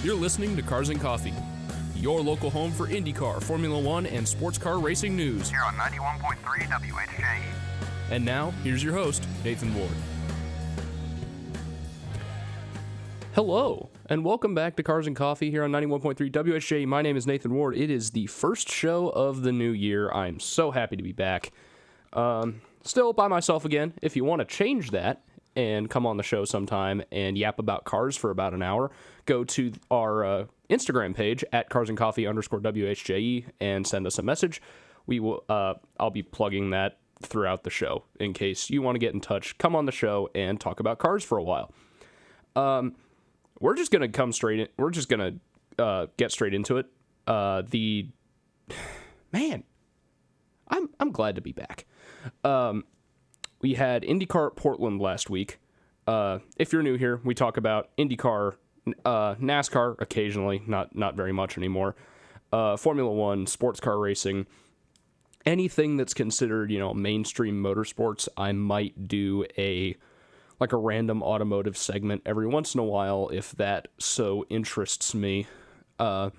You're listening to Cars and Coffee, your local home for IndyCar, Formula One, and sports car racing news. Here on 91.3 WHJ. And now, here's your host, Nathan Ward. Hello, and welcome back to Cars and Coffee here on 91.3 WHJ. My name is Nathan Ward. It is the first show of the new year. I'm so happy to be back. Still by myself again. If you want to change that and come on the show sometime and yap about cars for about an hour, go to our Instagram page at carsandcoffee_WHJE and send us a message. We will. I'll be plugging that throughout the show in case you want to get in touch. Come on the show and talk about cars for a while. We're just gonna come straight in. We're just gonna get straight into it. I'm glad to be back. We had IndyCar at Portland last week. If you're new here, we talk about IndyCar, NASCAR occasionally, not very much anymore. Formula One, sports car racing, anything that's considered, mainstream motorsports. I might do a random automotive segment every once in a while if that so interests me. But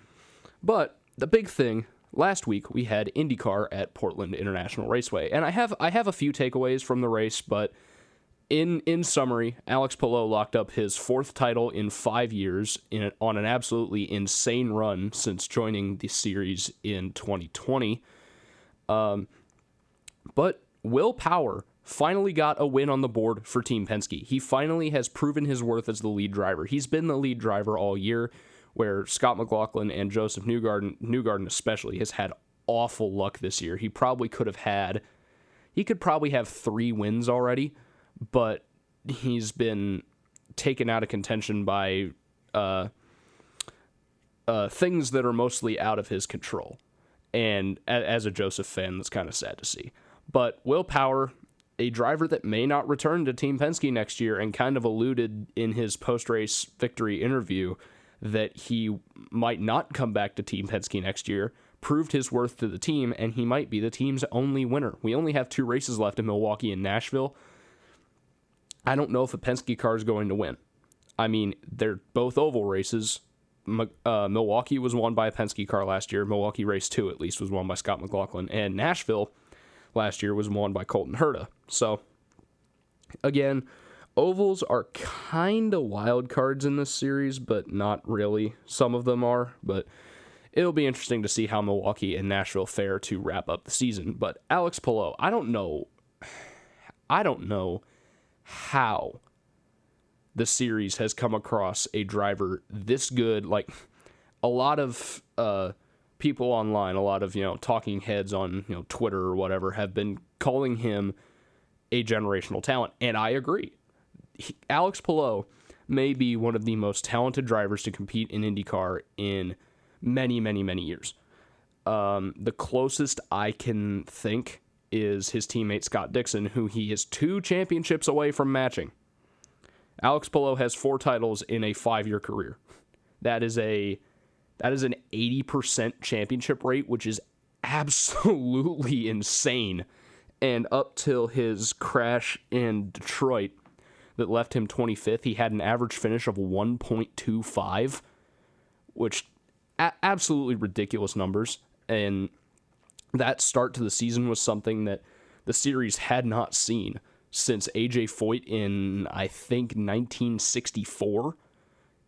the big thing, last week we had IndyCar at Portland International Raceway, and I have a few takeaways from the race, but in summary, Alex Palou locked up his fourth title in 5 years on an absolutely insane run since joining the series in 2020. But Will Power finally got a win on the board for Team Penske. He finally has proven his worth as the lead driver. He's been the lead driver all year, where Scott McLaughlin and Joseph Newgarden especially, has had awful luck this year. He could probably have 3 wins already, but he's been taken out of contention by things that are mostly out of his control. And as a Joseph fan, that's kind of sad to see. But Will Power, a driver that may not return to Team Penske next year, and kind of alluded in his post-race victory interview that he might not come back to Team Penske next year, proved his worth to the team, and he might be the team's only winner. We only have 2 races left in Milwaukee and Nashville. I don't know if a Penske car is going to win. I mean, they're both oval races. Milwaukee was won by a Penske car last year. Milwaukee Race 2, at least, was won by Scott McLaughlin. And Nashville last year was won by Colton Herta. So, again, ovals are kind of wild cards in this series, but not really. Some of them are, but it'll be interesting to see how Milwaukee and Nashville fare to wrap up the season. But Alex Palou, I don't know how the series has come across a driver this good. Like, a lot of people online, a lot of talking heads on Twitter or whatever, have been calling him a generational talent, and I agree. Alex Palou may be one of the most talented drivers to compete in IndyCar in many, many, many years. The closest I can think is his teammate Scott Dixon, who he is 2 championships away from matching. Alex Palou has 4 titles in a 5-year career. That is an 80% championship rate, which is absolutely insane. And up till his crash in Detroit that left him 25th, he had an average finish of 1.25, which absolutely ridiculous numbers. And that start to the season was something that the series had not seen since A.J. Foyt in, I think, 1964.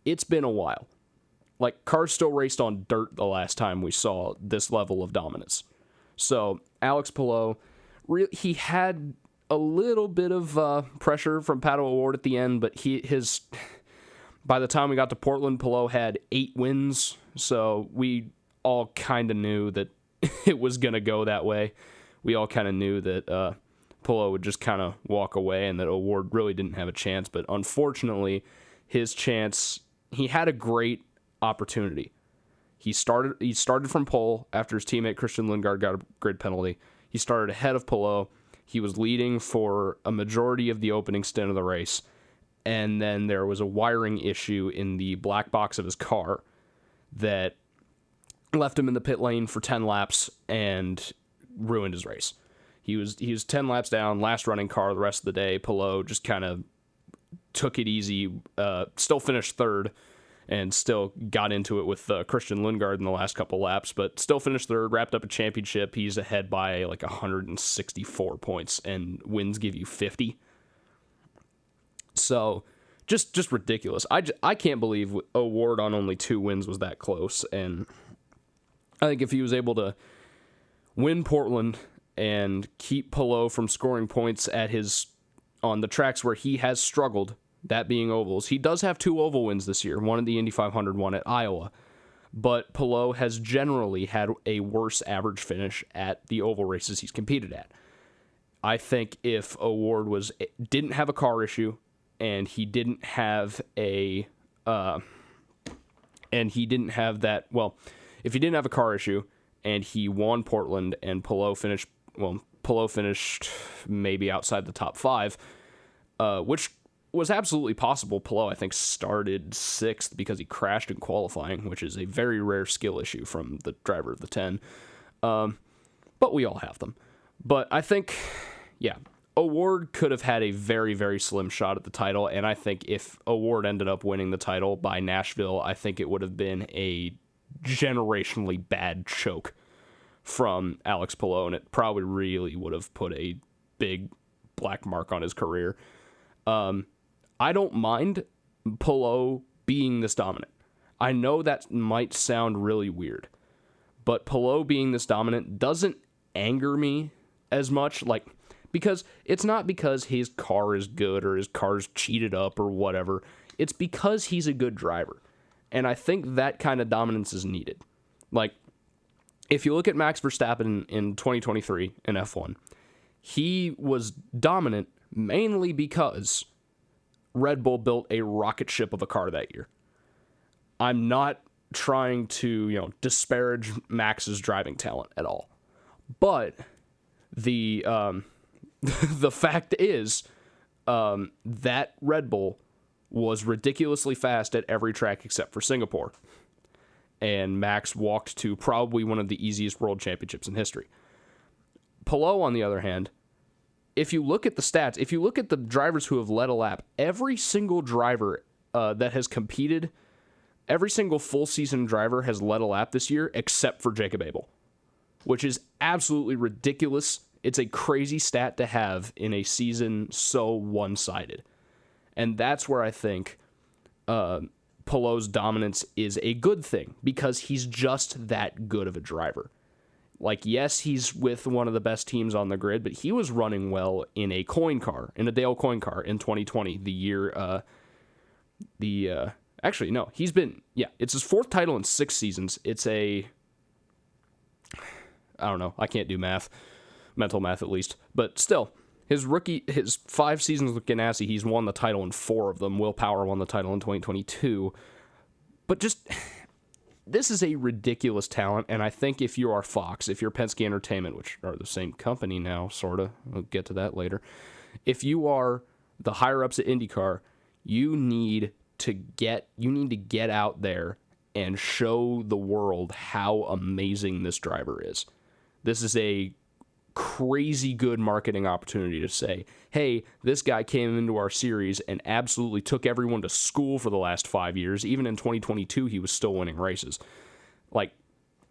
It's been a while. Like, cars still raced on dirt the last time we saw this level of dominance. So, Alex Palou, he had a little bit of pressure from Pato O'Ward at the end, but by the time we got to Portland, Palou had 8 wins, so we all kind of knew that it was going to go that way. We all kind of knew that Palou would just kind of walk away and that O'Ward really didn't have a chance, but unfortunately, his chance, he had a great opportunity. He started from pole after his teammate Christian Lundgaard got a grid penalty. He started ahead of Palou. He was leading for a majority of the opening stint of the race, and then there was a wiring issue in the black box of his car that left him in the pit lane for 10 laps and ruined his race. He was 10 laps down, last running car the rest of the day. Palou just kind of took it easy, still finished third, and still got into it with Christian Lundgaard in the last couple laps, but still finished third, wrapped up a championship. He's ahead by like 164 points, and wins give you 50. So just ridiculous. I can't believe O'Ward on only 2 wins was that close, and I think if he was able to win Portland and keep Palou from scoring points on the tracks where he has struggled, that being ovals. He does have 2 oval wins this year, one at the Indy 500, one at Iowa. But Palou has generally had a worse average finish at the oval races he's competed at. I think if O'Ward didn't have a car issue and he didn't have if he didn't have a car issue and he won Portland and Palou finished maybe outside the top 5, which was absolutely possible. Palou, I think, started 6th because he crashed in qualifying, which is a very rare skill issue from the driver of the 10. But we all have them. But I think, O'Ward could have had a very, very slim shot at the title, and I think if O'Ward ended up winning the title by Nashville, I think it would have been a generationally bad choke from Alex Palou, and it probably really would have put a big black mark on his career. I don't mind Palou being this dominant. I know that might sound really weird, but Palou being this dominant doesn't anger me as much, because it's not because his car is good or his car's cheated up or whatever. It's because he's a good driver. And I think that kind of dominance is needed. If you look at Max Verstappen in 2023 in F1, he was dominant mainly because Red Bull built a rocket ship of a car that year. I'm not trying to, disparage Max's driving talent at all. But the the fact is that Red Bull was ridiculously fast at every track except for Singapore. And Max walked to probably one of the easiest world championships in history. Palou, on the other hand, if you look at the stats, if you look at the drivers who have led a lap, every single driver that has competed, every single full season driver has led a lap this year except for Jacob Abel, which is absolutely ridiculous. It's a crazy stat to have in a season so one-sided. And that's where I think Palou's dominance is a good thing, because he's just that good of a driver. Yes, he's with one of the best teams on the grid, but he was running well in a Dale Coyne car in 2020, the year, actually, no, it's his 4th title in 6 seasons. It's I don't know, I can't do mental math at least, but still, his 5 seasons with Ganassi, he's won the title in 4 of them. Will Power won the title in 2022, but this is a ridiculous talent, and I think if you are Fox, if you're Penske Entertainment, which are the same company now, sort of, we'll get to that later, if you are the higher-ups at IndyCar, you need to get out there and show the world how amazing this driver is. This is a crazy good marketing opportunity to say, hey, this guy came into our series and absolutely took everyone to school for the last 5 years. Even in 2022, he was still winning races.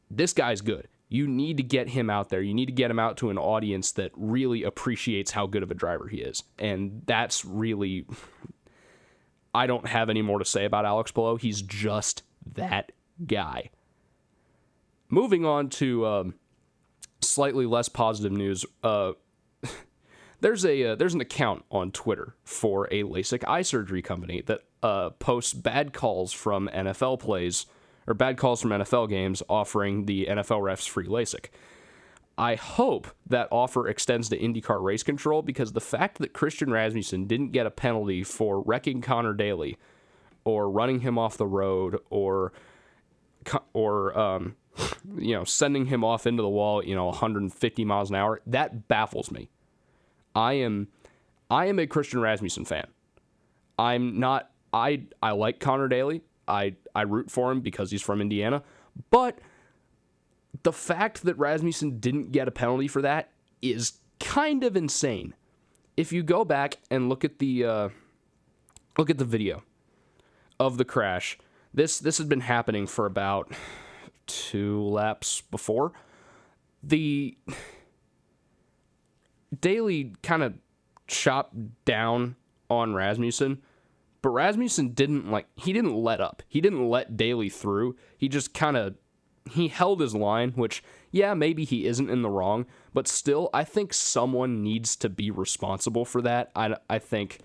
This guy's good. You need to get him out there. You need to get him out to an audience that really appreciates how good of a driver he is. And that's really, I don't have any more to say about Alex Palou. He's just that guy. Moving on to slightly less positive news. There's an account on Twitter for a LASIK eye surgery company that posts bad calls from NFL plays, or bad calls from NFL games, offering the NFL refs free LASIK. I hope that offer extends to IndyCar race control, because the fact that Christian Rasmussen didn't get a penalty for wrecking Connor Daly or running him off the road or sending him off into the wall, 150 miles an hour, that baffles me. I am a Christian Rasmussen fan. I like Connor Daly. I root for him because he's from Indiana. But the fact that Rasmussen didn't get a penalty for that is kind of insane. If you go back and look at the video of the crash, This has been happening for about 2 laps before. The Daly kind of chopped down on Rasmussen, but Rasmussen didn't let up. He didn't let Daly through. He just he held his line, which, yeah, maybe he isn't in the wrong, but still, I think someone needs to be responsible for that. I think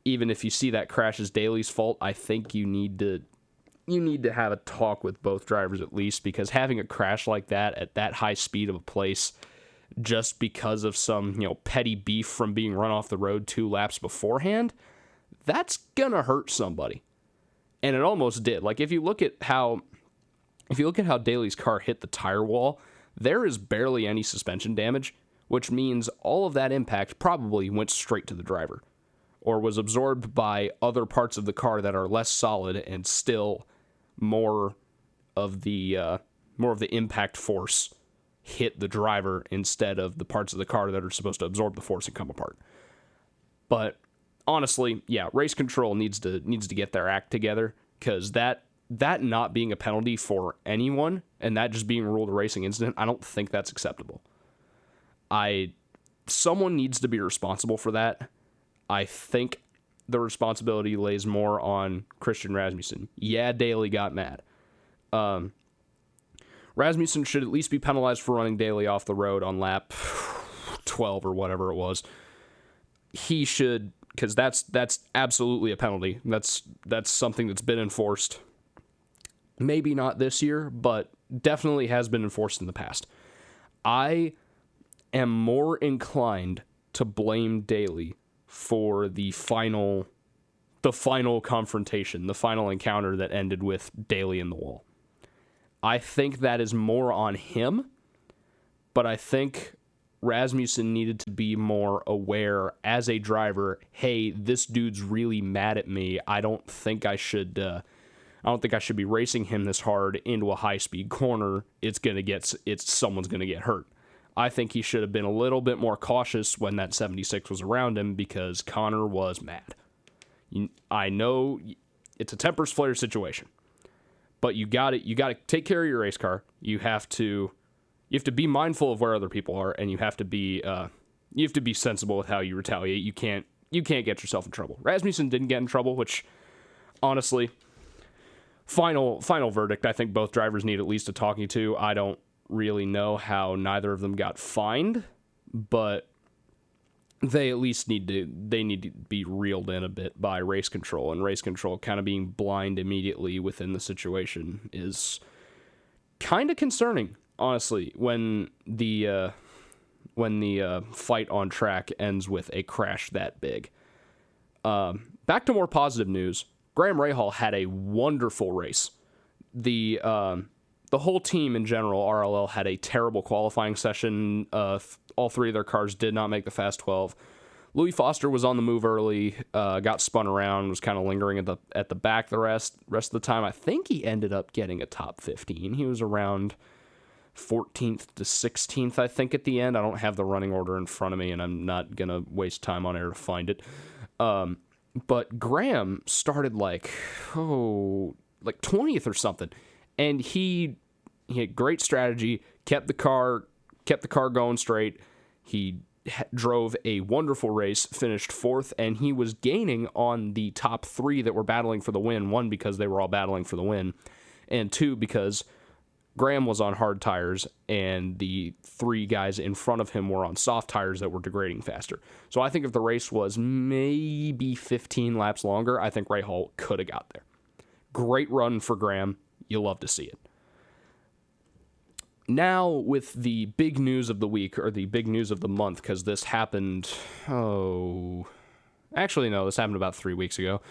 even if you see that crash as Daly's fault, I think you need to have a talk with both drivers at least, because having a crash like that at that high speed of a place just because of some, petty beef from being run off the road 2 laps beforehand, that's gonna hurt somebody. And it almost did. Like, if you look at how Daly's car hit the tire wall, there is barely any suspension damage, which means all of that impact probably went straight to the driver, or was absorbed by other parts of the car that are less solid and still more of the impact force hit the driver instead of the parts of the car that are supposed to absorb the force and come apart. But honestly, yeah, race control needs to get their act together, because that not being a penalty for anyone and that just being ruled a racing incident, I don't think that's acceptable. Someone needs to be responsible for that. I think the responsibility lays more on Christian Rasmussen. Yeah, Daly got mad. Rasmussen should at least be penalized for running Daly off the road on lap 12 or whatever it was. He should, because that's absolutely a penalty. That's something that's been enforced. Maybe not this year, but definitely has been enforced in the past. I am more inclined to blame Daly for the final confrontation, the final encounter that ended with Daly in the wall. I think that is more on him, but I think Rasmussen needed to be more aware as a driver. Hey, this dude's really mad at me. I don't think I should be racing him this hard into a high-speed corner. Someone's gonna get hurt. I think he should have been a little bit more cautious when that 76 was around him, because Connor was mad. I know it's a tempers flare situation, but you got to take care of your race car. You have to be mindful of where other people are, and you have to be sensible with how you retaliate. You can't get yourself in trouble. Rasmussen didn't get in trouble, which honestly, final verdict, I think both drivers need at least a talking to. I don't really know how neither of them got fined, but they at least need to be reeled in a bit by race control, and race control kind of being blind immediately within the situation is kind of concerning, honestly, when the fight on track ends with a crash that big. Back to more positive news. Graham Rahal had a wonderful race. The whole team in general, RLL, had a terrible qualifying session. All 3 of their cars did not make the Fast 12. Louis Foster was on the move early, got spun around, was kind of lingering at the back the rest of the time. I think he ended up getting a top 15. He was around 14th to 16th, I think, at the end. I don't have the running order in front of me, and I'm not going to waste time on air to find it. But Graham started like 20th or something, and he had great strategy, kept the car going straight. He drove a wonderful race, finished 4th, and he was gaining on the top 3 that were battling for the win. 1, because they were all battling for the win, and 2, because Graham was on hard tires and the 3 guys in front of him were on soft tires that were degrading faster. So I think if the race was maybe 15 laps longer, I think Rahal could have got there. Great run for Graham. You'll love to see it. Now, with the big news of the week, or the big news of the month, because this happened, this happened about 3 weeks ago.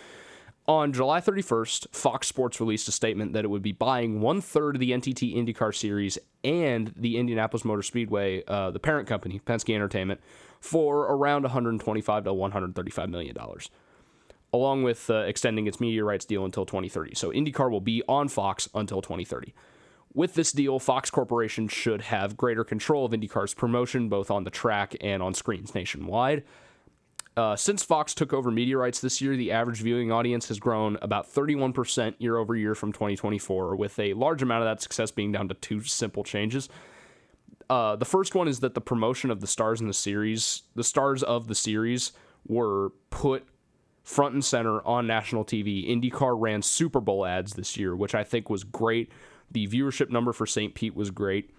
On July 31st, Fox Sports released a statement that it would be buying 1/3 of the NTT IndyCar Series and the Indianapolis Motor Speedway, the parent company, Penske Entertainment, for around $125 to $135 million, along with extending its media rights deal until 2030. So IndyCar will be on Fox until 2030. With this deal, Fox Corporation should have greater control of IndyCar's promotion, both on the track and on screens nationwide. Since Fox took over media rights this year, the average viewing audience has grown about 31% year over year from 2024, with a large amount of that success being down to two simple changes. The first one is that the promotion of the stars of the series were put front and center on national TV. IndyCar ran Super Bowl ads this year, which I think was great. The viewership number for St. Pete was great.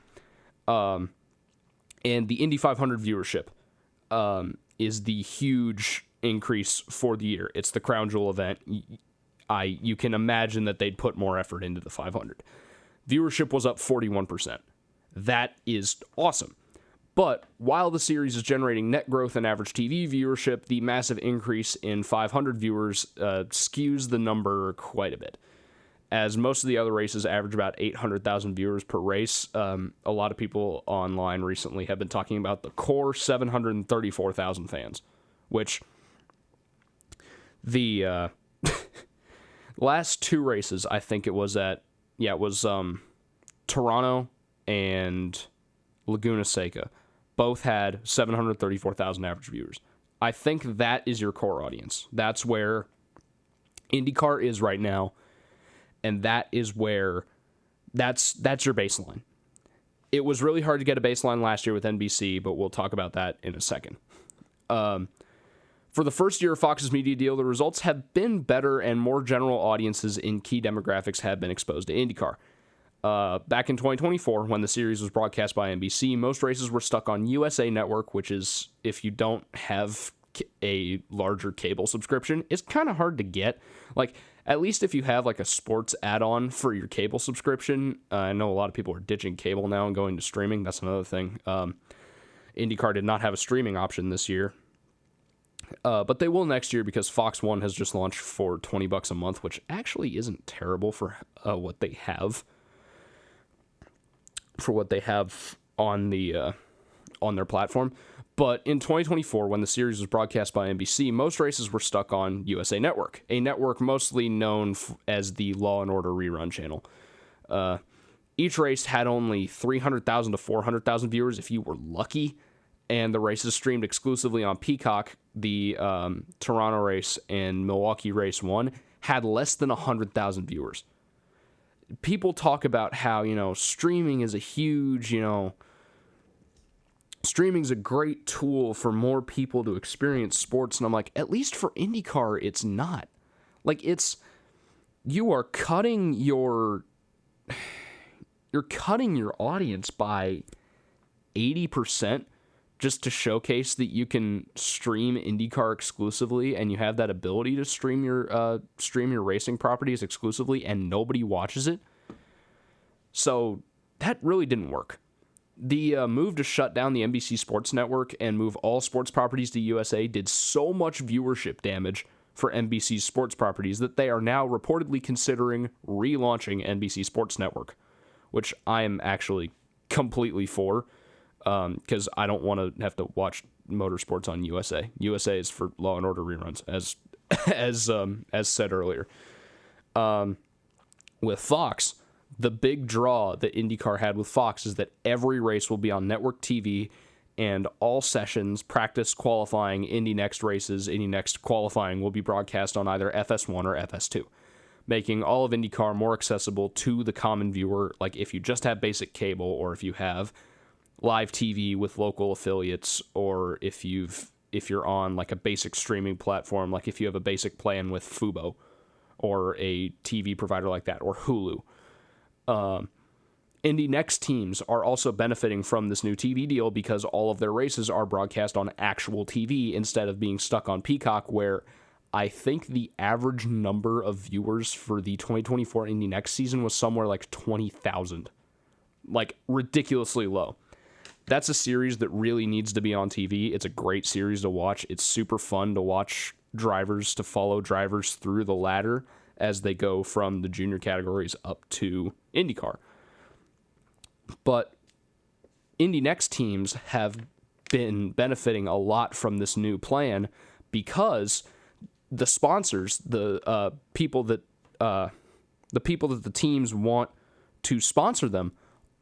And the Indy 500 viewership is the huge increase for the year. It's the crown jewel event. You can imagine that they'd put more effort into the 500. Viewership was up 41%. That is awesome. But while the series is generating net growth in average TV viewership, the massive increase in 500 viewers skews the number quite a bit. As most of the other races average about 800,000 viewers per race, a lot of people online recently have been talking about the core 734,000 fans, which the last two races, I think it was Toronto and Laguna Seca, both had 734,000 average viewers. I think that is your core audience. That's where IndyCar is right now, and that is where that's your baseline. It was really hard to get a baseline last year with NBC, but we'll talk about that in a second. For the first year of Fox's media deal, the results have been better and more general audiences in key demographics have been exposed to IndyCar. Back in 2024, when the series was broadcast by NBC, most races were stuck on USA Network, which is, if you don't have a larger cable subscription, it's kind of hard to get. Like, at least if you have like a sports add-on for your cable subscription. I know a lot of people are ditching cable now and going to streaming. That's another thing. IndyCar did not have a streaming option this year. But they will next year because Fox One has just launched for $20 a month, which actually isn't terrible for what they have. On their platform. But in 2024, when the series was broadcast by NBC, most races were stuck on USA Network, a network mostly known as the Law and Order rerun channel. Each race had only 300,000 to 400,000 viewers if you were lucky, and the races streamed exclusively on Peacock. The Toronto race and Milwaukee race 1 had less than 100,000 viewers. People talk about how, streaming is a huge, streaming's a great tool for more people to experience sports. And I'm like, at least for IndyCar, it's not. Like, you are cutting your audience by 80% just to showcase that you can stream IndyCar exclusively, and you have that ability to stream your racing properties exclusively, and nobody watches it. So that really didn't work. The move to shut down the NBC Sports Network and move all sports properties to USA did so much viewership damage for NBC's sports properties that they are now reportedly considering relaunching NBC Sports Network, which I am actually completely for. Because I don't want to have to watch motorsports on USA. USA is for Law and Order reruns, as said earlier. With Fox, the big draw that IndyCar had with Fox is that every race will be on network TV, and all sessions, practice, qualifying, Indy Next races, Indy Next qualifying will be broadcast on either FS1 or FS2, making all of IndyCar more accessible to the common viewer. Like if you just have basic cable, or if you have live TV with local affiliates, or if you're on like a basic streaming platform, like if you have a basic plan with Fubo or a TV provider like that, or Hulu. Indy Next teams are also benefiting from this new TV deal because all of their races are broadcast on actual TV instead of being stuck on Peacock, where I think the average number of viewers for the 2024 Indy Next season was somewhere like 20,000. Like ridiculously low. That's a series that really needs to be on TV. It's a great series to watch. It's super fun to watch to follow drivers through the ladder as they go from the junior categories up to IndyCar. But Indy Next teams have been benefiting a lot from this new plan because the sponsors, the people that the teams want to sponsor them,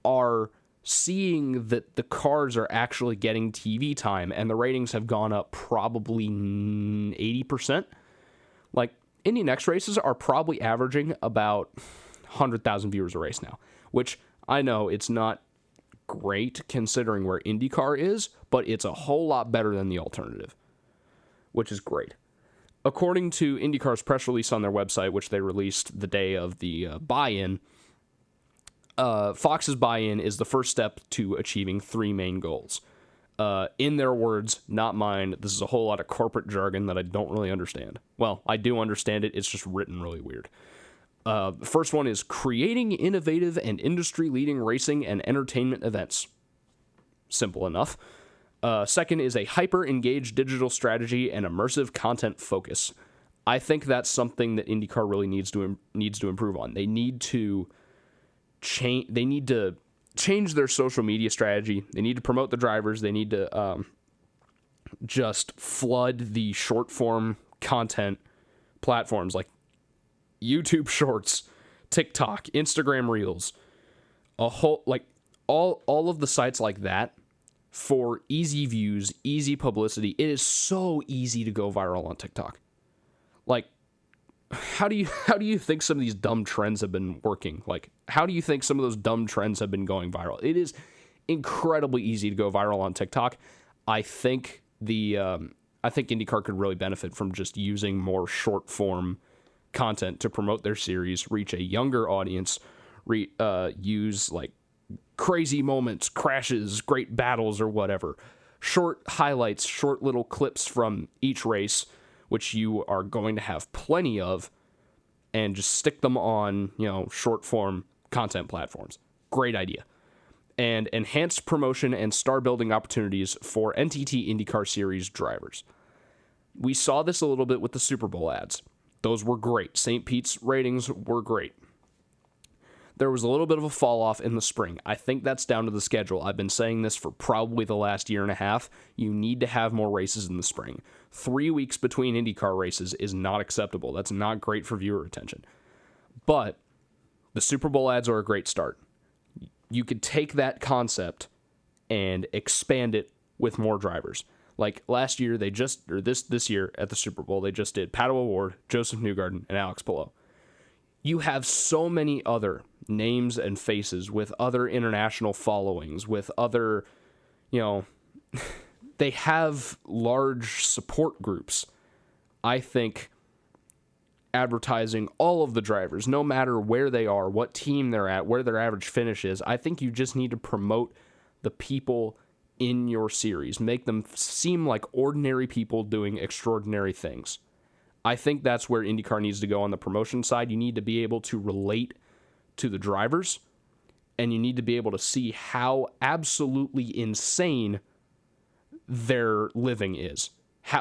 are seeing that the cars are actually getting TV time and the ratings have gone up probably 80%. Like, Indy Next races are probably averaging about 100,000 viewers a race now, which I know it's not great considering where IndyCar is, but it's a whole lot better than the alternative, which is great. According to IndyCar's press release on their website, which they released the day of the buy-in, Fox's buy-in is the first step to achieving three main goals. In their words, not mine, this is a whole lot of corporate jargon that I don't really understand. Well, I do understand it, it's just written really weird. The first one is creating innovative and industry-leading racing and entertainment events. Simple enough. Second is a hyper-engaged digital strategy and immersive content focus. I think that's something that IndyCar really needs to improve on. They need to change their social media strategy. They need to promote the drivers. They need to just flood the short-form content platforms like YouTube Shorts, TikTok, Instagram Reels, all of the sites like that. For easy views, easy publicity, it is so easy to go viral on TikTok. Like, how do you think some of these dumb trends have been working? Like, how do you think some of those dumb trends have been going viral? It is incredibly easy to go viral on TikTok. I think IndyCar could really benefit from just using more short form content to promote their series, reach a younger audience, use like crazy moments, crashes, great battles, or whatever. Short highlights, short little clips from each race, which you are going to have plenty of, and just stick them on, short form content platforms. Great idea. And enhanced promotion and star building opportunities for NTT IndyCar Series drivers. We saw this a little bit with the Super Bowl ads. Those were great. St. Pete's ratings were great. There was a little bit of a fall off in the spring. I think that's down to the schedule. I've been saying this for probably the last year and a half. You need to have more races in the spring. 3 weeks between IndyCar races is not acceptable. That's not great for viewer retention. But the Super Bowl ads are a great start. You could take that concept and expand it with more drivers. Like last year, this year at the Super Bowl, they just did Pato O'Ward, Joseph Newgarden, and Alex Palou. You have so many other names and faces with other international followings, with other, they have large support groups. I think advertising all of the drivers, no matter where they are, what team they're at, where their average finish is, I think you just need to promote the people in your series. Make them seem like ordinary people doing extraordinary things. I think that's where IndyCar needs to go on the promotion side. You need to be able to relate to the drivers, and you need to be able to see how absolutely insane their living is.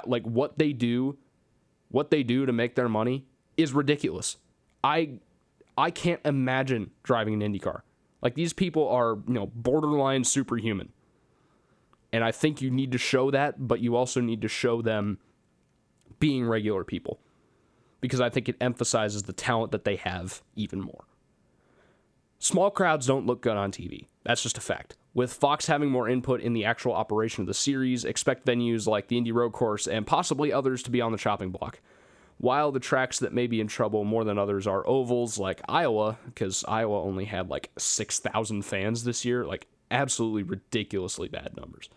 What they do to make their money is ridiculous. I can't imagine driving an IndyCar. Like, these people are, borderline superhuman. And I think you need to show that, but you also need to show them being regular people, because I think it emphasizes the talent that they have even more. Small crowds don't look good on TV. That's just a fact. With Fox having more input in the actual operation of the series, expect venues like the Indy Road Course and possibly others to be on the chopping block. While the tracks that may be in trouble more than others are ovals like Iowa, because Iowa only had like 6,000 fans this year, like absolutely ridiculously bad numbers.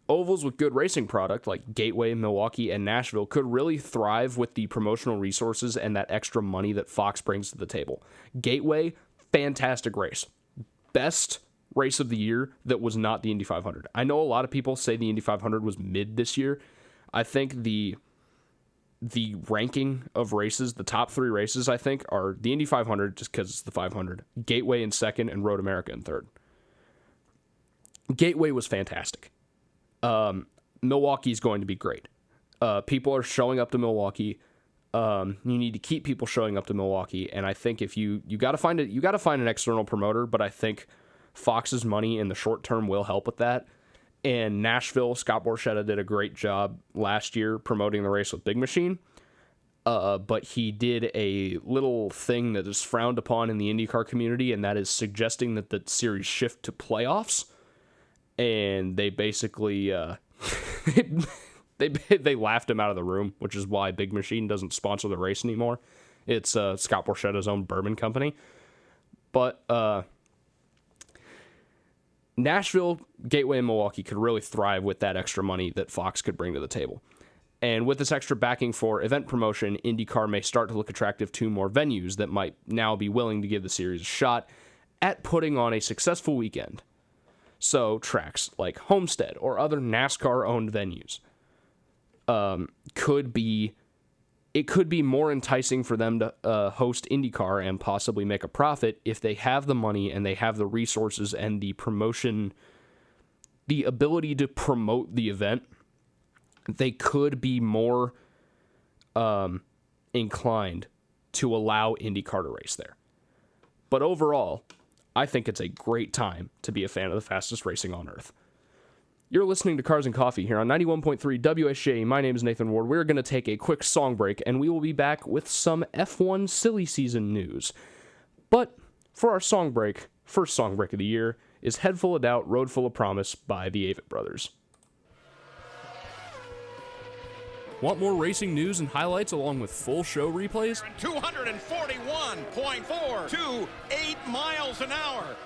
Ovals with good racing product like Gateway, Milwaukee, and Nashville could really thrive with the promotional resources and that extra money that Fox brings to the table. Gateway, fantastic race. Best race of the year that was not the Indy 500. I know a lot of people say the Indy 500 was mid this year. I think the ranking of races, the top three races, I think, are the Indy 500, just because it's the 500, Gateway in second, and Road America in third. Gateway was fantastic. Milwaukee's going to be great. People are showing up to Milwaukee. You need to keep people showing up to Milwaukee, and I think if you got to find an external promoter, but I think Fox's money in the short term will help with that. And Nashville, Scott Borchetta did a great job last year promoting the race with Big Machine. But he did a little thing that is frowned upon in the IndyCar community, and that is suggesting that the series shift to playoffs. And they basically they laughed him out of the room, which is why Big Machine doesn't sponsor the race anymore. It's Scott Borchetta's own bourbon company. But Nashville, Gateway, and Milwaukee could really thrive with that extra money that Fox could bring to the table. And with this extra backing for event promotion, IndyCar may start to look attractive to more venues that might now be willing to give the series a shot at putting on a successful weekend. So tracks like Homestead or other NASCAR-owned venues could be more enticing for them to host IndyCar and possibly make a profit if they have the money and they have the resources and the promotion, the ability to promote the event. They could be more inclined to allow IndyCar to race there. But overall, I think it's a great time to be a fan of the fastest racing on Earth. You're listening to Cars and Coffee here on 91.3 WSJ. My name is Nathan Ward. We're going to take a quick song break, and we will be back with some F1 silly season news. But for our song break, first song break of the year, is Head Full of Doubt, Road Full of Promise by the Avett Brothers. Want more racing news and highlights along with full show replays? 241.428 miles an hour.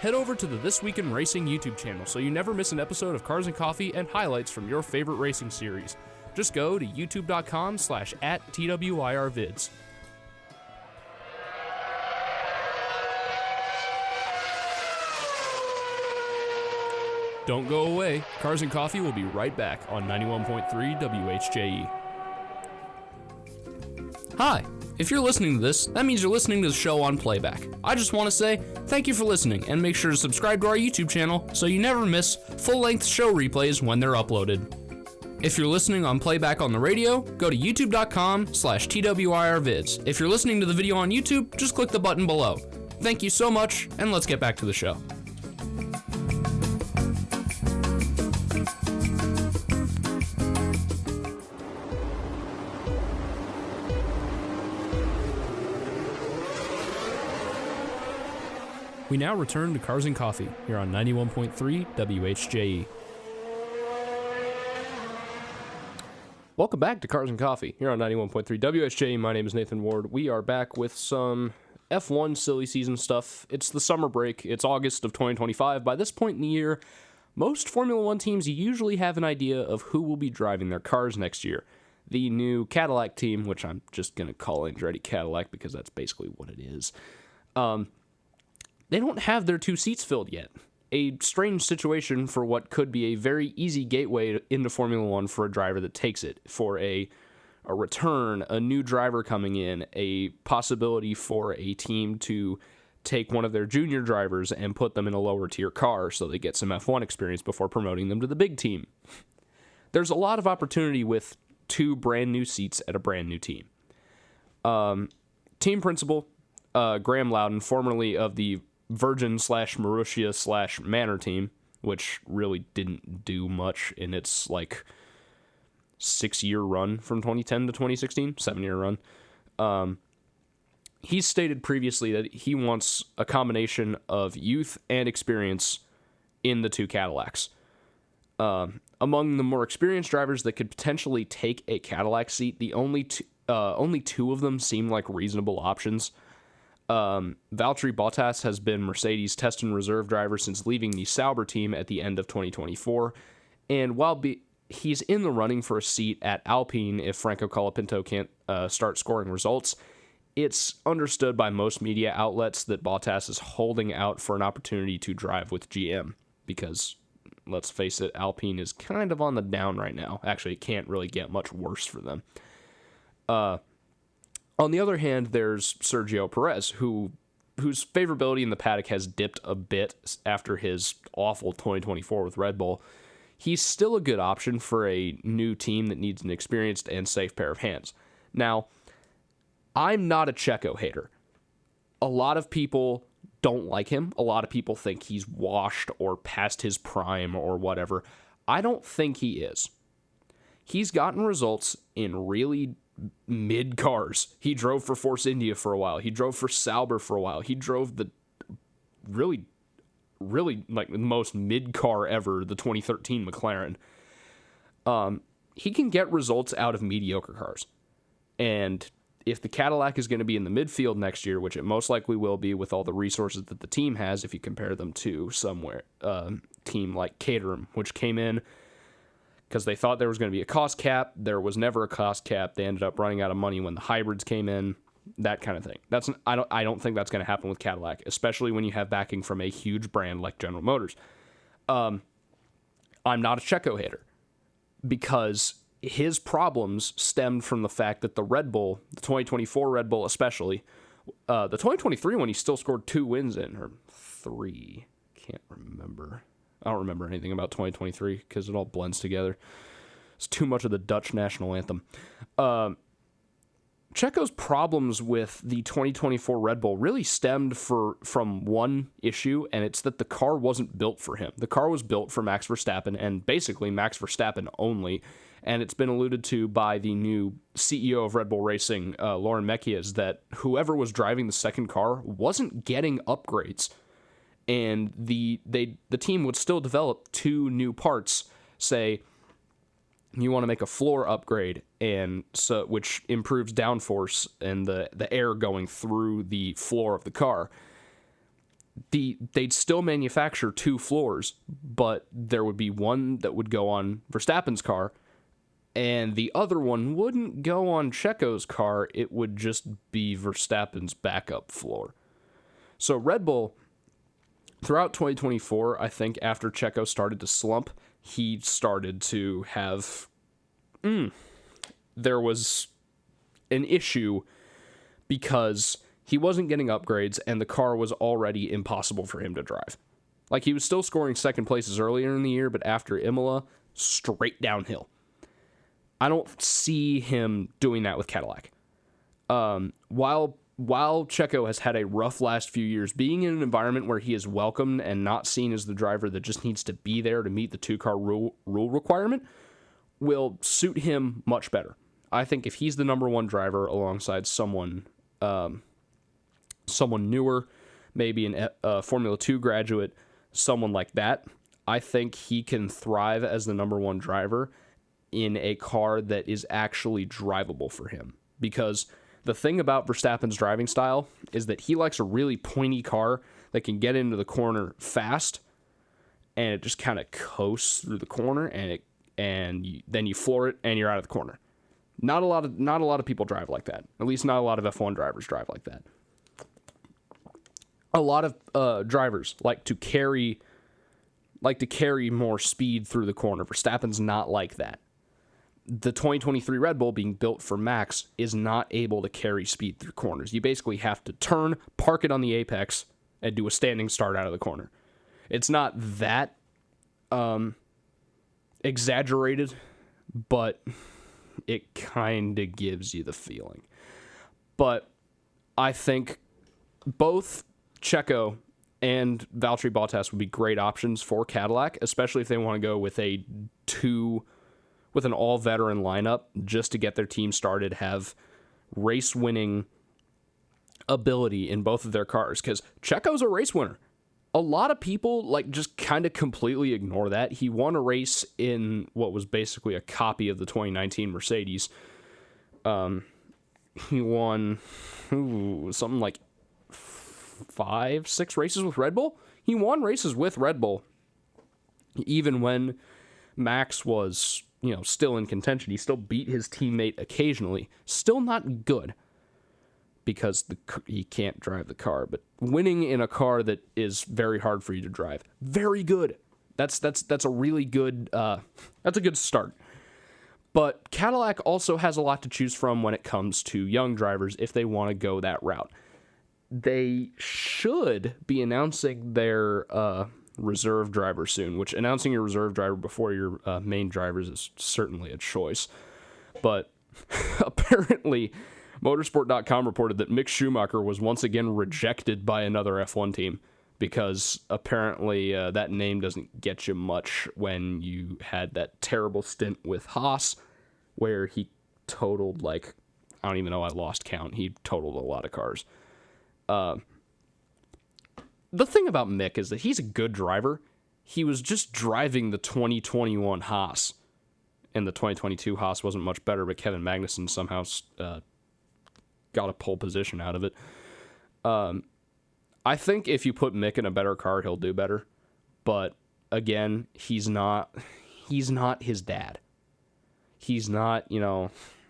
Head over to the This Week in Racing YouTube channel so you never miss an episode of Cars and Coffee and highlights from your favorite racing series. Just go to youtube.com/@TWIRvids. Don't go away. Cars and Coffee will be right back on 91.3 WHJE. Hi. If you're listening to this, that means you're listening to the show on playback. I just want to say thank you for listening and make sure to subscribe to our YouTube channel so you never miss full-length show replays when they're uploaded. If you're listening on playback on the radio, go to youtube.com/TWIRvids. If you're listening to the video on YouTube, just click the button below. Thank you so much, and let's get back to the show. We now return to Cars and Coffee here on 91.3 WHJE. Welcome back to Cars and Coffee here on 91.3 WHJE. My name is Nathan Ward. We are back with some F1 silly season stuff. It's the summer break. It's August of 2025. By this point in the year, most Formula One teams usually have an idea of who will be driving their cars next year. The new Cadillac team, which I'm just going to call Andretti Cadillac because that's basically what it is, they don't have their two seats filled yet. A strange situation for what could be a very easy gateway into Formula One for a driver that takes it. For a return, a new driver coming in, a possibility for a team to take one of their junior drivers and put them in a lower tier car so they get some F1 experience before promoting them to the big team. There's a lot of opportunity with two brand new seats at a brand new team. Team principal, Graham Loudon, formerly of the Virgin/Marussia/Manor team, which really didn't do much in its 6-year run from 2010 to 2016, 7-year run. He's stated previously that he wants a combination of youth and experience in the two Cadillacs. Among the more experienced drivers that could potentially take a Cadillac seat, the only two of them seem like reasonable options. Valtteri Bottas has been Mercedes test and reserve driver since leaving the Sauber team at the end of 2024, and while he's in the running for a seat at Alpine if Franco Colapinto can't start scoring results, it's understood by most media outlets that Bottas is holding out for an opportunity to drive with GM, because, let's face it, Alpine is kind of on the down right now. Actually, it can't really get much worse for them. On the other hand, there's Sergio Perez, whose favorability in the paddock has dipped a bit after his awful 2024 with Red Bull. He's still a good option for a new team that needs an experienced and safe pair of hands. Now, I'm not a Checo hater. A lot of people don't like him. A lot of people think he's washed or past his prime or whatever. I don't think he is. He's gotten results in really mid cars. He drove for Force India for a while. He drove for Sauber for a while. He drove the really like the most mid car ever, the 2013 McLaren. He can get results out of mediocre cars. And if the Cadillac is going to be in the midfield next year, which it most likely will be with all the resources that the team has, if you compare them to somewhere, team like Caterham, which came in because they thought there was going to be a cost cap. There was never a cost cap. They ended up running out of money when the hybrids came in, that kind of thing. I don't think that's going to happen with Cadillac, especially when you have backing from a huge brand like General Motors. I'm not a Checo hater because his problems stemmed from the fact that the Red Bull, the 2024 Red Bull especially, the 2023 one he still scored 2 wins in, or 3, can't remember. I don't remember anything about 2023 because it all blends together. It's too much of the Dutch national anthem. Checo's problems with the 2024 Red Bull really stemmed from one issue, and it's that the car wasn't built for him. The car was built for Max Verstappen, and basically Max Verstappen only. And it's been alluded to by the new CEO of Red Bull Racing, Lauren Mekies, that whoever was driving the second car wasn't getting upgrades. And the team would still develop 2 new parts, say you want to make a floor upgrade, and so which improves downforce and the air going through the floor of the car. They'd still manufacture 2 floors, but there would be one that would go on Verstappen's car, and the other one wouldn't go on Checo's car. It would just be Verstappen's backup floor. So Red Bull, throughout 2024, I think after Checo started to slump, he started to have... there was an issue because he wasn't getting upgrades and the car was already impossible for him to drive. Like, he was still scoring second places earlier in the year, but after Imola, straight downhill. I don't see him doing that with Cadillac. While Checo has had a rough last few years, being in an environment where he is welcomed and not seen as the driver that just needs to be there to meet the 2-car rule requirement will suit him much better. I think if he's the number 1 driver alongside someone newer, maybe a Formula 2 graduate, someone like that, I think he can thrive as the number 1 driver in a car that is actually drivable for him. Because the thing about Verstappen's driving style is that he likes a really pointy car that can get into the corner fast, and it just kind of coasts through the corner, and then you floor it, and you're out of the corner. Not a lot of people drive like that. At least not a lot of F1 drivers drive like that. A lot of drivers like to carry more speed through the corner. Verstappen's not like that. The 2023 Red Bull, being built for Max, is not able to carry speed through corners. You basically have to turn, park it on the apex, and do a standing start out of the corner. It's not that exaggerated, but it kind of gives you the feeling. But I think both Checo and Valtteri Bottas would be great options for Cadillac, especially if they want to go with an all-veteran lineup just to get their team started, have race-winning ability in both of their cars, because Checo's a race winner. A lot of people just kind of completely ignore that. He won a race in what was basically a copy of the 2019 Mercedes. He won something like 5-6 races with Red Bull. He won races with Red Bull, even when Max was still in contention. He still beat his teammate occasionally. Still not good because he can't drive the car, but winning in a car that is very hard for you to drive, very good. That's a really good that's a good start. But Cadillac also has a lot to choose from when it comes to young drivers if they want to go that route. They should be announcing their reserve driver soon, which announcing your reserve driver before your main drivers is certainly a choice. But apparently, Motorsport.com reported that Mick Schumacher was once again rejected by another F1 team because apparently that name doesn't get you much when you had that terrible stint with Haas where he totaled I don't even know, I lost count. He totaled a lot of cars. The thing about Mick is that he's a good driver. He was just driving the 2021 Haas, and the 2022 Haas wasn't much better, but Kevin Magnussen somehow got a pole position out of it. I think if you put Mick in a better car, he'll do better. But again, he's not his dad. He's not,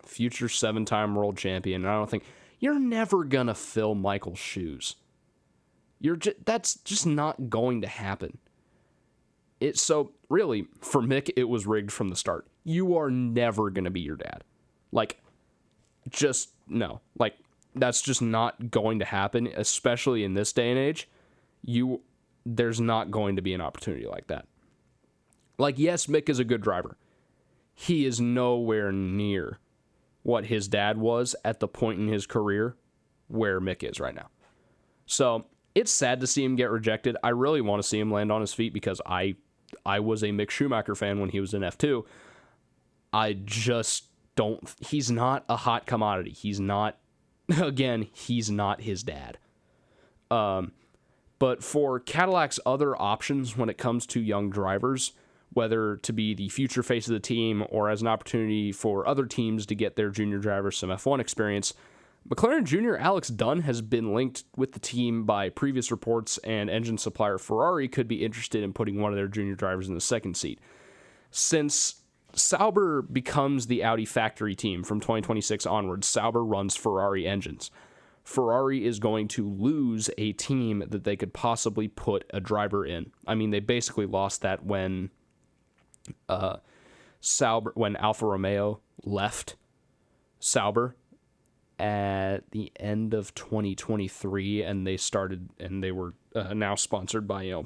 future 7-time world champion. I don't think you're never gonna fill Michael's shoes. That's just not going to happen. So really, for Mick, it was rigged from the start. You are never gonna be your dad. Like, just no. Like, that's just not going to happen, especially in this day and age. There's not going to be an opportunity like that. Like, yes, Mick is a good driver. He is nowhere near what his dad was at the point in his career where Mick is right now. So it's sad to see him get rejected. I really want to see him land on his feet because I was a Mick Schumacher fan when he was in F2. I just don't... He's not a hot commodity. He's not... Again, he's not his dad. But for Cadillac's other options when it comes to young drivers, whether to be the future face of the team or as an opportunity for other teams to get their junior drivers some F1 experience, McLaren Jr. Alex Dunn has been linked with the team by previous reports, and engine supplier Ferrari could be interested in putting one of their junior drivers in the second seat. Since Sauber becomes the Audi factory team from 2026 onwards, Sauber runs Ferrari engines. Ferrari is going to lose a team that they could possibly put a driver in. I mean, they basically lost that when Alfa Romeo left Sauber at the end of 2023, and they were now sponsored by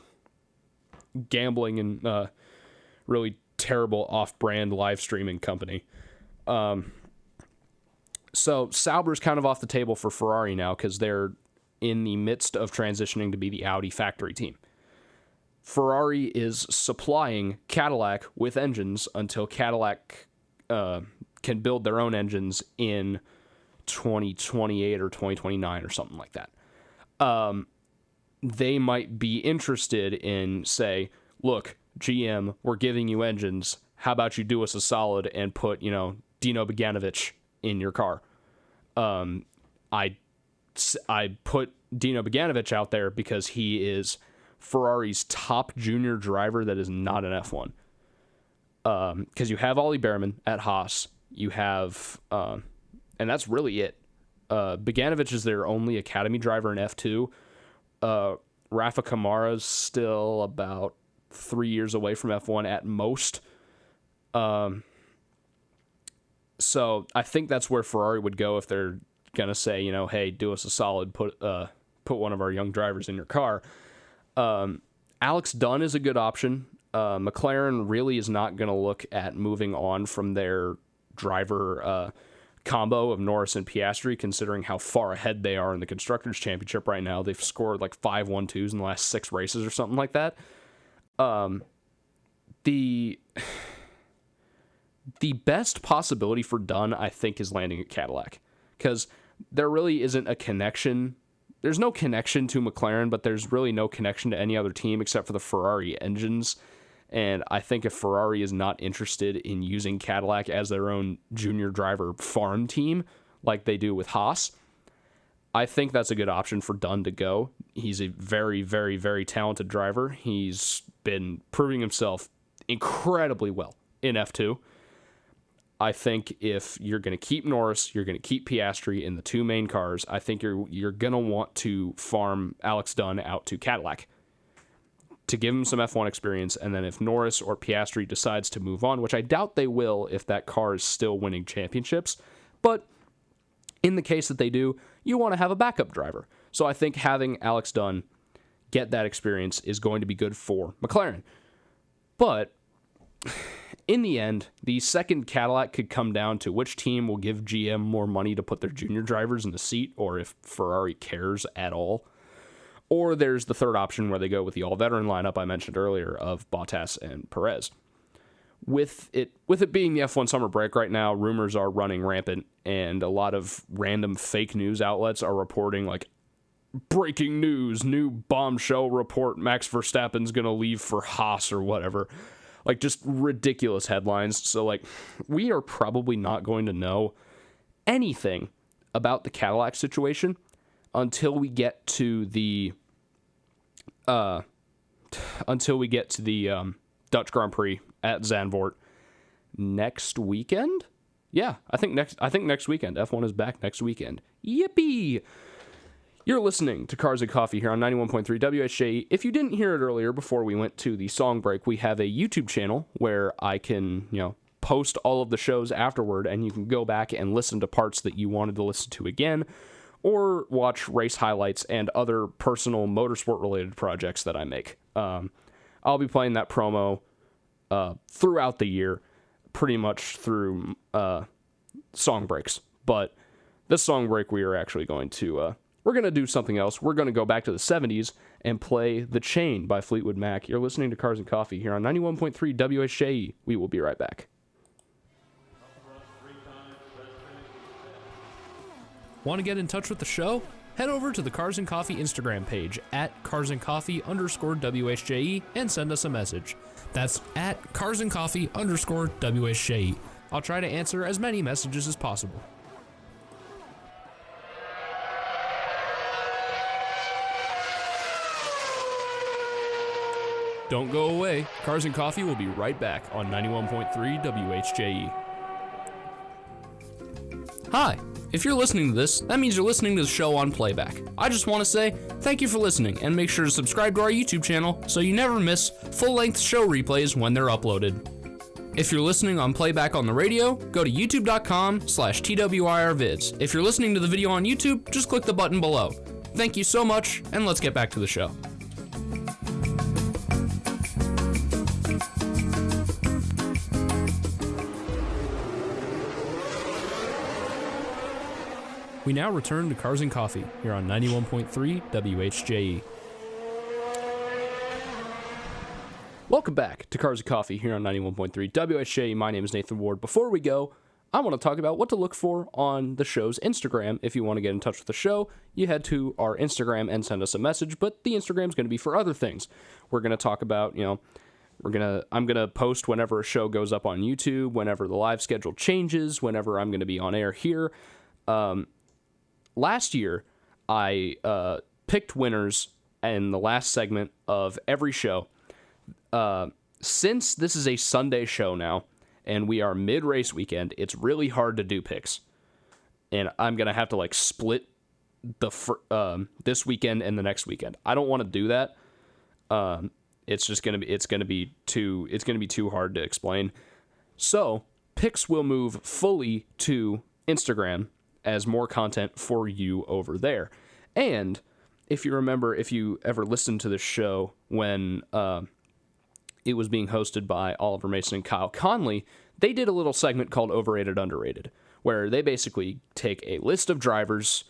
gambling and really terrible off-brand live streaming company. So Sauber's kind of off the table for Ferrari now because they're in the midst of transitioning to be the Audi factory team. Ferrari is supplying Cadillac with engines until Cadillac can build their own engines in 2028 or 2029 or something like that. They might be interested in, say, look, GM, we're giving you engines. How about you do us a solid and put, Dino Beganovic in your car? I put Dino Beganovic out there because he is Ferrari's top junior driver that is not an F1. Because you have Ollie Behrman at Haas. You have, and that's really it. Beganovic is their only academy driver in F2. Rafa Kamara's still about 3 years away from F1 at most. So I think that's where Ferrari would go if they're gonna say, hey, do us a solid, put one of our young drivers in your car. Alex Dunn is a good option. McLaren really is not gonna look at moving on from their driver combo of Norris and Piastri, considering how far ahead they are in the Constructors' Championship right now. They've scored like 5 1-2s in the last 6 races or something like that. The best possibility for Dunn, I think, is landing at Cadillac, because there really isn't a connection. There's no connection to McLaren, but there's really no connection to any other team except for the Ferrari engines. And I think if Ferrari is not interested in using Cadillac as their own junior driver farm team, like they do with Haas, I think that's a good option for Dunn to go. He's a very, very, very talented driver. He's been proving himself incredibly well in F2. I think if you're going to keep Norris, you're going to keep Piastri in the 2 main cars, I think you're going to want to farm Alex Dunn out to Cadillac to give him some F1 experience, and then if Norris or Piastri decides to move on, which I doubt they will if that car is still winning championships, but in the case that they do, you want to have a backup driver. So I think having Alex Dunn get that experience is going to be good for McLaren. But in the end, the second Cadillac could come down to which team will give GM more money to put their junior drivers in the seat, or if Ferrari cares at all. Or there's the third option where they go with the all-veteran lineup I mentioned earlier of Bottas and Perez. with it being the F1 summer break right now, rumors are running rampant, and a lot of random fake news outlets are reporting like breaking news, new bombshell report, Max Verstappen's going to leave for Haas or whatever. Like, just ridiculous headlines. So, like, we are probably not going to know anything about the Cadillac situation until we get to the Dutch Grand Prix at Zandvoort next weekend. Yeah, I think next weekend. F1 is back next weekend. Yippee! You're listening to Cars and Coffee here on 91.3 WHJ. If you didn't hear it earlier, before we went to the song break, we have a YouTube channel where I can, post all of the shows afterward, and you can go back and listen to parts that you wanted to listen to again, or watch race highlights and other personal motorsport-related projects that I make. I'll be playing that promo throughout the year, pretty much through song breaks. But this song break, we are actually going to... we're going to do something else. We're going to go back to the 70s and play The Chain by Fleetwood Mac. You're listening to Cars and Coffee here on 91.3 WHJ. We will be right back. Want to get in touch with the show? Head over to the Cars and Coffee Instagram page at carsandcoffee_WHJE and send us a message. That's at carsandcoffee_WHJE. I'll try to answer as many messages as possible. Don't go away. Cars and Coffee will be right back on 91.3 WHJE. Hi. If you're listening to this, that means you're listening to the show on playback. I just want to say thank you for listening, and make sure to subscribe to our YouTube channel so you never miss full-length show replays when they're uploaded. If you're listening on playback on the radio, go to youtube.com/TWIRvids. If you're listening to the video on YouTube, just click the button below. Thank you so much, and let's get back to the show. We now return to Cars and Coffee here on 91.3 WHJE. Welcome back to Cars and Coffee here on 91.3 WHJ. My name is Nathan Ward. Before we go, I want to talk about what to look for on the show's Instagram. If you want to get in touch with the show, you head to our Instagram and send us a message, but the Instagram's going to be for other things. We're going to talk about, I'm going to post whenever a show goes up on YouTube, whenever the live schedule changes, whenever I'm going to be on air here. Last year, I picked winners in the last segment of every show. Since this is a Sunday show now, and we are mid-race weekend, it's really hard to do picks. And I'm going to have to, split this weekend and the next weekend. I don't want to do that. It's going to be too hard to explain. So, picks will move fully to Instagram as more content for you over there. And if you remember, if you ever listened to the show when it was being hosted by Oliver Mason and Kyle Conley, they did a little segment called Overrated, Underrated, where they basically take a list of drivers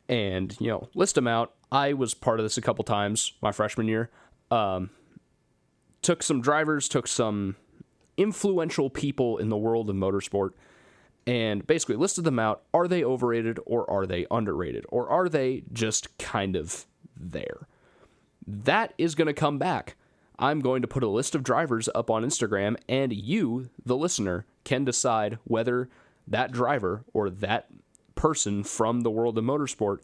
and, list them out. I was part of this a couple times my freshman year. Took some drivers, took some influential people in the world of motorsport, and basically listed them out. Are they overrated or are they underrated? Or are they just kind of there? That is going to come back. I'm going to put a list of drivers up on Instagram, and you, the listener, can decide whether that driver or that person from the world of motorsport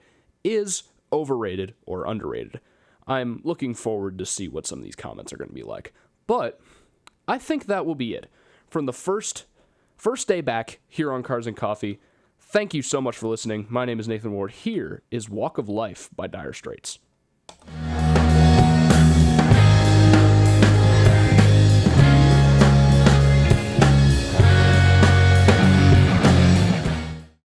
is overrated or underrated. I'm looking forward to see what some of these comments are going to be like. But I think that will be it. From the first day back here on Cars and Coffee, thank you so much for listening. My name is Nathan Ward. Here is Walk of Life by Dire Straits.